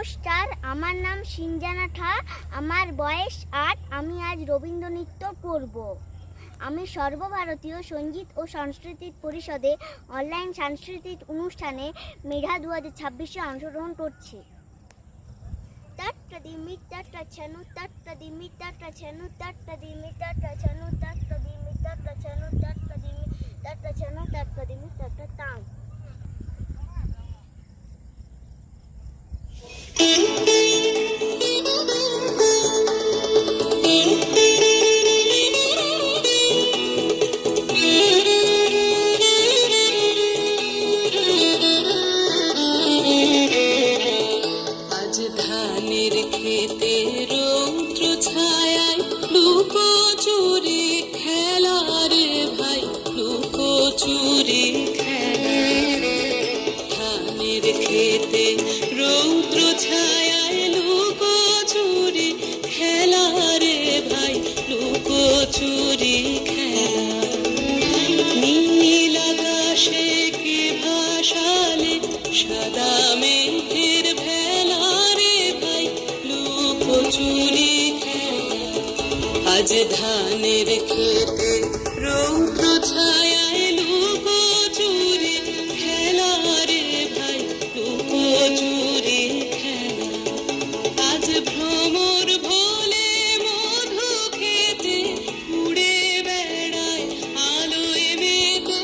নমস্কার, আমার নাম সিনজানা ঠা। আমার বয়স 8। আমি আজ রবীন্দ্রনৃত্য করব। আমি সর্বভারতীয় সঙ্গীত ও সাংস্কৃতিক পরিষদে অনলাইন সাংস্কৃতিক অনুষ্ঠানে মেধা 2026-এ অংশগ্রহণ করছি। ধানের খেতে রৌদ্র ছায়ায় লুকো চুরি খেলা রে ভাই, লুকো চুরি খেলা। ধানের খেতে রৌদ্র ছায়ায় লুকো চুরি খেলা রে ভাই, লুকো চুরি খেলা। নীল আকাশে কে ভাসালে সাদা মেঘের ভেলা রে ভাই, লুকো চুরি খেলা। আজ ধানের খেতে রৌদ্র ছায়ায় লুকো চুরি খেলা রে ভাই, লুকো চুরি খেলা। আজ ভ্রমর ভোলে মধু খেতে উড়ে বেড়ায় আলোয় মেতে।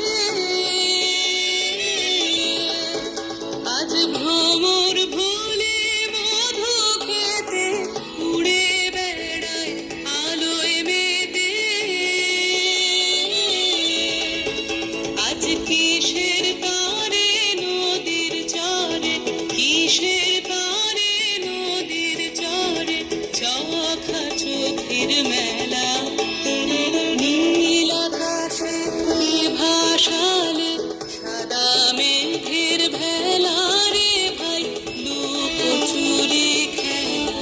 আজ ভ্রমর ভোলে মধু খেতে উড়ে বেড়ায় আলোয় মেতে। আজ কিসের পারে নদীর চরে, কিসের পারে নদীর চরে চোখা চোখের মেলা। নীল আকাশে কি ভাসালে সাদা মেঘের ভেলা রে ভাই, লুকো চুরি খেলা।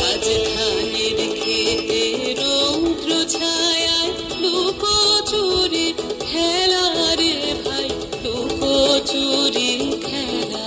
আজ ধানের খেতে রৌদ্র ছায়ায় লুকো চুরি খেলা রে ভাই, লুকো চুরি খেলা।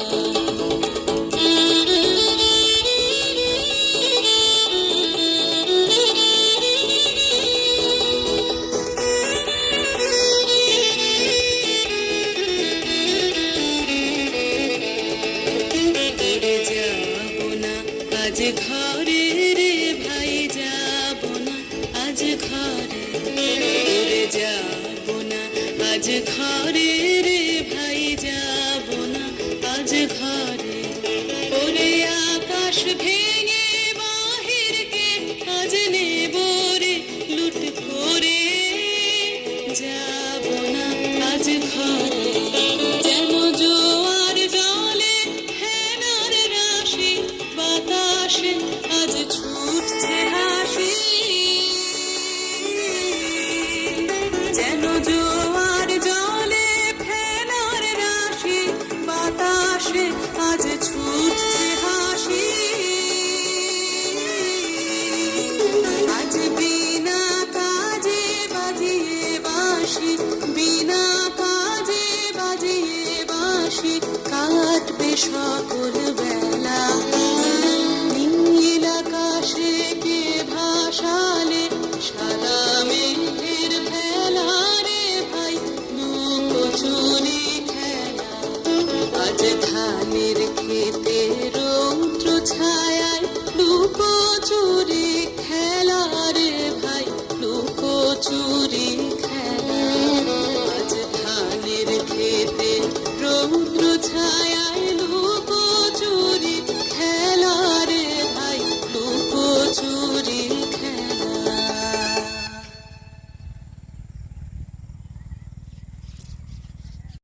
আজ ঘরে রে ভাই যাব না, আজ ঘরে রে যাব না, আজ ঘরে রে ভাই যাব না, আজ ঘরে। ওরে আকাশ ভেঙে বাহিরকে আজ নেব রে লুট করে, যাব না আজ ঘরে। যেন জোয়ার জলে ফেনার রাশি বাতাসে আজ ছুটছে হাসি। যেন জোয়ার জলে ফেনার রাশি বাতাসে আজ ছুটছে হাসি। আজ বিনা কাজে বাজিয়ে বাঁশি, বিনা কাজে বাজিয়ে বাঁশি কাটবে সকল বেলা। নীল আকাশে কে ভাসালে সাদা মেঘের ভেলা রে ভাই, লুকো চুরি খেলা। আজ ধানের খেতে রৌদ্র ছায়া